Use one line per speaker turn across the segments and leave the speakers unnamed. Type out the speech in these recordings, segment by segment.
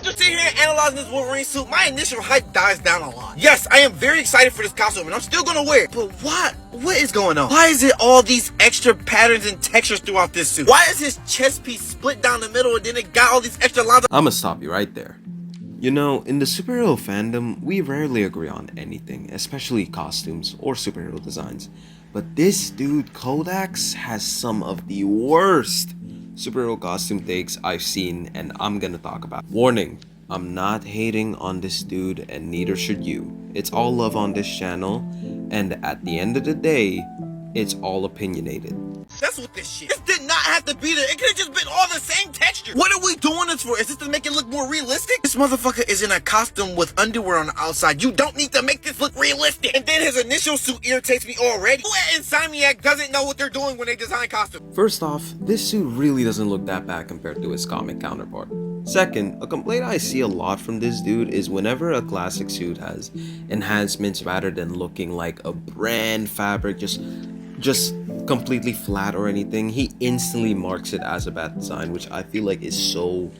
After sitting here analyzing this Wolverine suit, my initial hype dies down a lot. Yes, I am very excited for this costume and I'm still gonna wear it. But what is going on? Why is it all these extra patterns and textures throughout this suit? Why is his chest piece split down the middle and then it got all these extra lines?
I'ma stop you right there. You know, in the superhero fandom, we rarely agree on anything, especially costumes or superhero designs. But this dude, CODAXE, has some of the worst superhero costume takes I've seen and I'm gonna talk about. Warning, I'm not hating on this dude and neither should you. It's all love on this channel, and at the end of the day, it's all opinionated.
That's what this shit. This did not have to be there. It could have just been all the same texture. What are we doing this for? Is this to make it look more realistic? This motherfucker is in a costume with underwear on the outside. You don't need to make this look realistic. And then his initial suit irritates me already. Who at Insomniac doesn't know what they're doing when they design costumes?
First off, this suit really doesn't look that bad compared to his comic counterpart. Second, a complaint I see a lot from this dude is whenever a classic suit has enhancements rather than looking like a brand fabric, just completely flat or anything, he instantly marks it as a bad design, which I feel like is so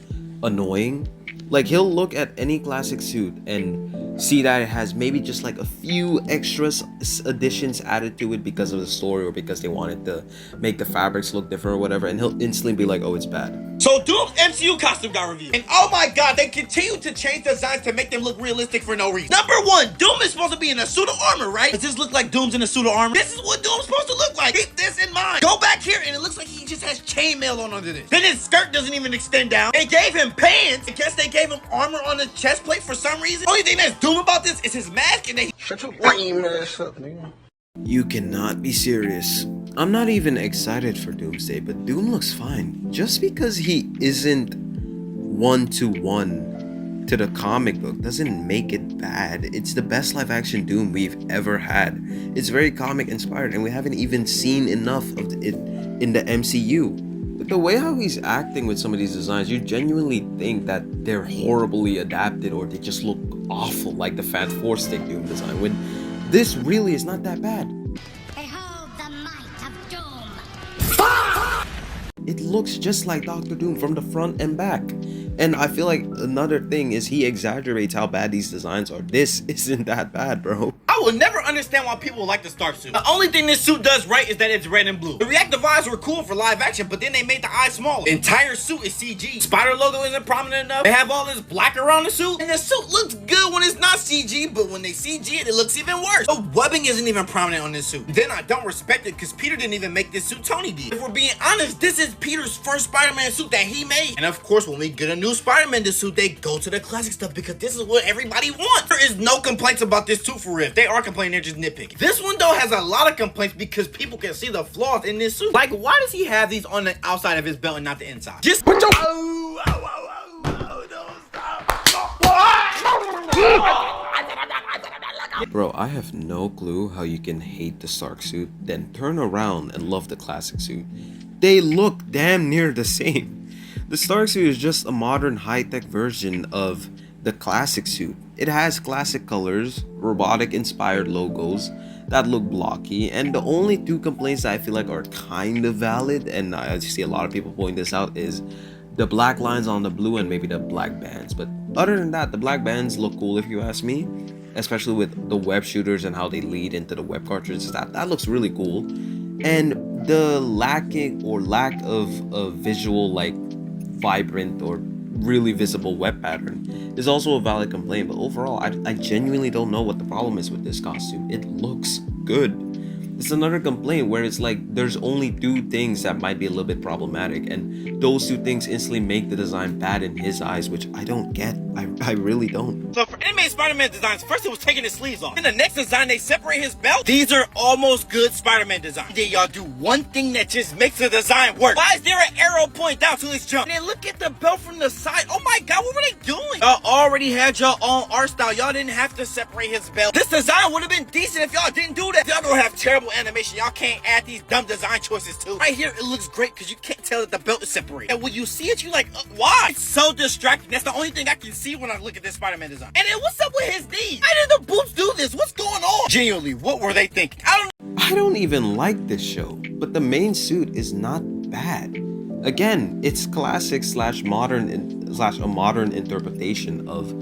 annoying. Like, he'll look at any classic suit and see that it has maybe just like a few extras additions added to it because of the story or because they wanted to make the fabrics look different or whatever, and he'll instantly be like, oh, it's bad.
So Doom's MCU costume got reviewed, and oh my god, they continue to change designs to make them look realistic for no reason. Number one, Doom is supposed to be in a suit of armor, right? Does this look like Doom's in a suit of armor? This is what Doom's supposed to look like. Keep this in mind. Go back here and it looks like he just has chainmail on under this. Then his skirt doesn't even extend down. They gave him pants. I guess they gave him armor on his chest plate for some reason. Only thing that's Doom about this is his mask, and they shut your lame ass up, nigga.
You cannot be serious. I'm not even excited for Doomsday, but Doom looks fine. Just because he isn't one-to-one to the comic book doesn't make it bad. It's the best live-action Doom we've ever had. It's very comic-inspired, and we haven't even seen enough of it in the MCU. But the way how he's acting with some of these designs, you genuinely think that they're horribly adapted or they just look awful, like the Fat Four Stick Doom design, when this really is not that bad.
Behold the might of Doom.
It looks just like Doctor Doom from the front and back. And I feel like another thing is he exaggerates how bad these designs are. This isn't that bad, bro.
I will never understand why people like the Stark suit. The only thing this suit does right is that it's red and blue. The reactive eyes were cool for live action, but then they made the eyes smaller. The entire suit is CG. Spider logo isn't prominent enough. They have all this black around the suit, and the suit looks good when it's not CG, but when they CG it, it looks even worse. The webbing isn't even prominent on this suit. Then I don't respect it because Peter didn't even make this suit, Tony did. If we're being honest, this is Peter's first Spider-Man suit that he made. And of course, when we get a new Spider-Man suit, they go to the classic stuff because this is what everybody wants. There is no complaints about this suit for real. If they are complaining, they're just nitpicking. This one though has a lot of complaints because people can see the flaws in this suit. Like, why does he have these on the outside of his belt and not the inside? Just put your
Bro, I have no clue how you can hate the Stark suit, then turn around and love the classic suit. They look damn near the same. The Stark suit is just a modern high-tech version of the classic suit. It has classic colors, robotic-inspired logos that look blocky, and the only two complaints that I feel like are kind of valid, and I see a lot of people pointing this out, is the black lines on the blue and maybe the black bands. But other than that, the black bands look cool if you ask me, especially with the web shooters and how they lead into the web cartridges. That looks really cool. And the lack of a visual, like, vibrant or really visible web pattern is also a valid complaint, but overall I genuinely don't know what the problem is with this costume. It looks good. It's another complaint where it's like there's only two things that might be a little bit problematic, and those two things instantly make the design bad in his eyes, which I don't get. I really don't.
So for animated Spider-Man designs, first it was taking his sleeves off. In the next design, they separate his belt. These are almost good Spider-Man designs. Then y'all do one thing that just makes the design work. Why is there an arrow point down to his jump? And then look at the belt from the side. Oh my god, what were they doing? Y'all already had your own art style. Y'all didn't have to separate his belt. This design would have been decent if y'all didn't do that. Y'all don't have terrible animation. Y'all can't add these dumb design choices too. Right here, it looks great because you can't tell that the belt is separated. And when you see it, you're like, why? It's so distracting. That's the only thing I can see when I look at this Spider-Man design. And then what's up with his knees? How did the boots do this? What's going on? Genuinely, what were they thinking?
I don't even like this show, but the main suit is not bad. Again, it's classic slash modern slash a modern interpretation of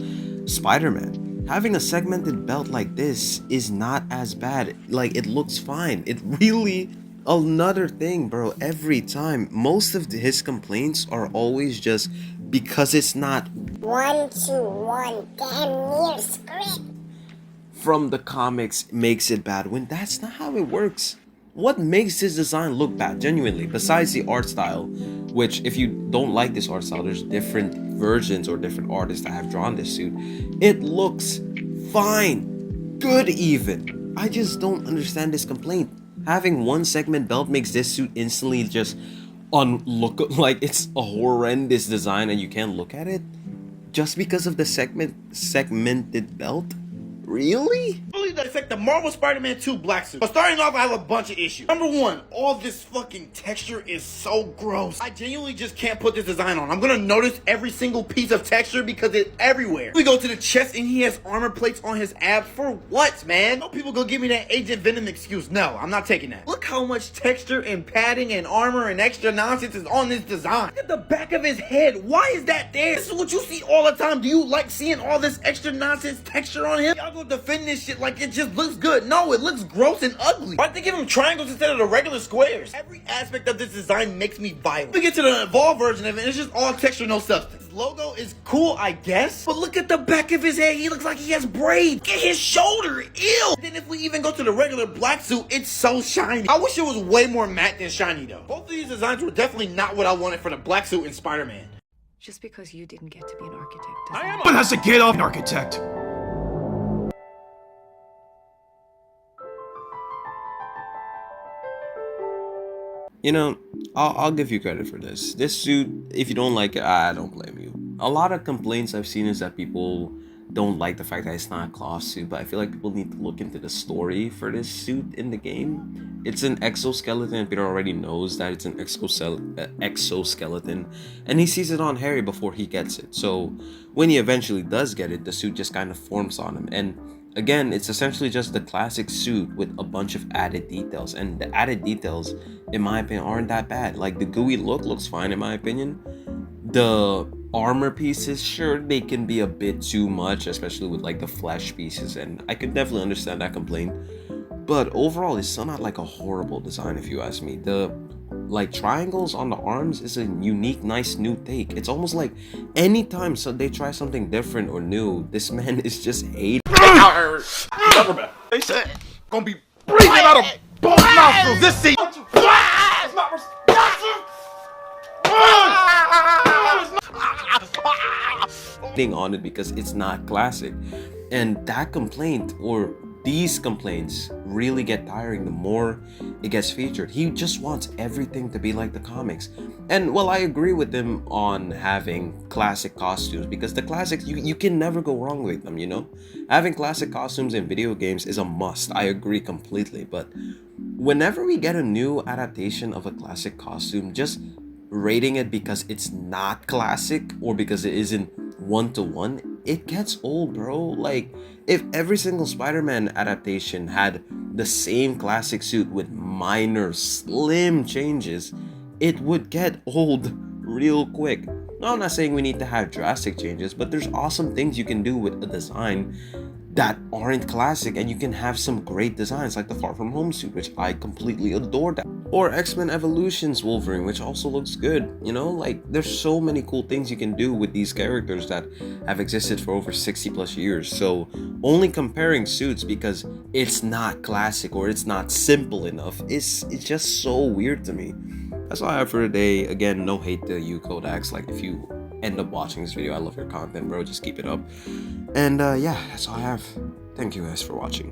Spider-Man. Having a segmented belt like this is not as bad. Like, it looks fine. It really, another thing, bro, every time, most of his complaints are always just because it's not
1-to-1 damn near script.
from the comics makes it bad, when that's not how it works. What makes this design look bad, genuinely, besides the art style, which if you don't like this art style, there's different versions or different artists that have drawn this suit. It looks fine, good even. I just don't understand this complaint. Having one segment belt makes this suit instantly just unlook like it's a horrendous design and you can't look at it just because of the segmented belt. Really?
I believe that it's like the Marvel Spider-Man 2 black suit. But starting off, I have a bunch of issues. Number one, all this fucking texture is so gross. I genuinely just can't put this design on. I'm gonna notice every single piece of texture because it's everywhere. We go to the chest and he has armor plates on his abs. For what, man? No people go give me that Agent Venom excuse. No, I'm not taking that. Look how much texture and padding and armor and extra nonsense is on this design. Look at the back of his head. Why is that there? This is what you see all the time. Do you like seeing all this extra nonsense texture on him? Y'all go defend this shit like it just looks good. No, it looks gross and ugly. Why'd they give him triangles instead of the regular squares? Every aspect of this design makes me violent. We get to the evolved version of it, and it's just all texture, no substance. His logo is cool, I guess, but look at the back of his head. He looks like he has braids. Look at his shoulder. Ew. Then if we even go to the regular black suit, it's so shiny. I wish it was way more matte than shiny, though. Both of these designs were definitely not what I wanted for the black suit in Spider-Man.
Just because you didn't get to be an architect
But has to get off an architect.
You know, I'll give you credit for this. This suit, if you don't like it, I don't blame you. A lot of complaints I've seen is that people don't like the fact that it's not a cloth suit, but I feel like people need to look into the story for this suit in the game. It's an exoskeleton. Peter already knows that it's an exoskeleton, and he sees it on Harry before he gets it. So when he eventually does get it, the suit just kind of forms on him. And again, it's essentially just the classic suit with a bunch of added details, and the added details, in my opinion, aren't that bad. Like, the gooey look looks fine in my opinion. The armor pieces, sure, they can be a bit too much, especially with like the flesh pieces, and I could definitely understand that complaint. But overall, it's still not like a horrible design if you ask me. The like triangles on the arms is a unique, nice new take. It's almost like anytime they try something different or new, this man is just hating.
Rubberback. They said gonna be breathing out of both nostrils. This seat. It's not responsive.
On it because it's not classic, and that complaint, or these complaints, really get tiring the more it gets featured. He just wants everything to be like the comics. And well, I agree with him on having classic costumes, because the classics, you can never go wrong with them, you know? Having classic costumes in video games is a must. I agree completely. But whenever we get a new adaptation of a classic costume, just rating it because it's not classic or because it isn't one-to-one, it gets old, bro. Like, if every single Spider-Man adaptation had the same classic suit with minor, slim changes, it would get old real quick. Now, I'm not saying we need to have drastic changes, but there's awesome things you can do with a design that aren't classic, and you can have some great designs like the Far From Home suit, which I completely adore that. Or X-Men Evolution's Wolverine, which also looks good, you know? Like, there's so many cool things you can do with these characters that have existed for over 60 plus years. So only comparing suits because it's not classic or it's not simple enough, it's just so weird to me. That's all I have for today. Again, no hate to you, CODAXE. Like, if you end up watching this video, I love your content, bro. Just keep it up. And yeah, that's all I have. Thank you guys for watching.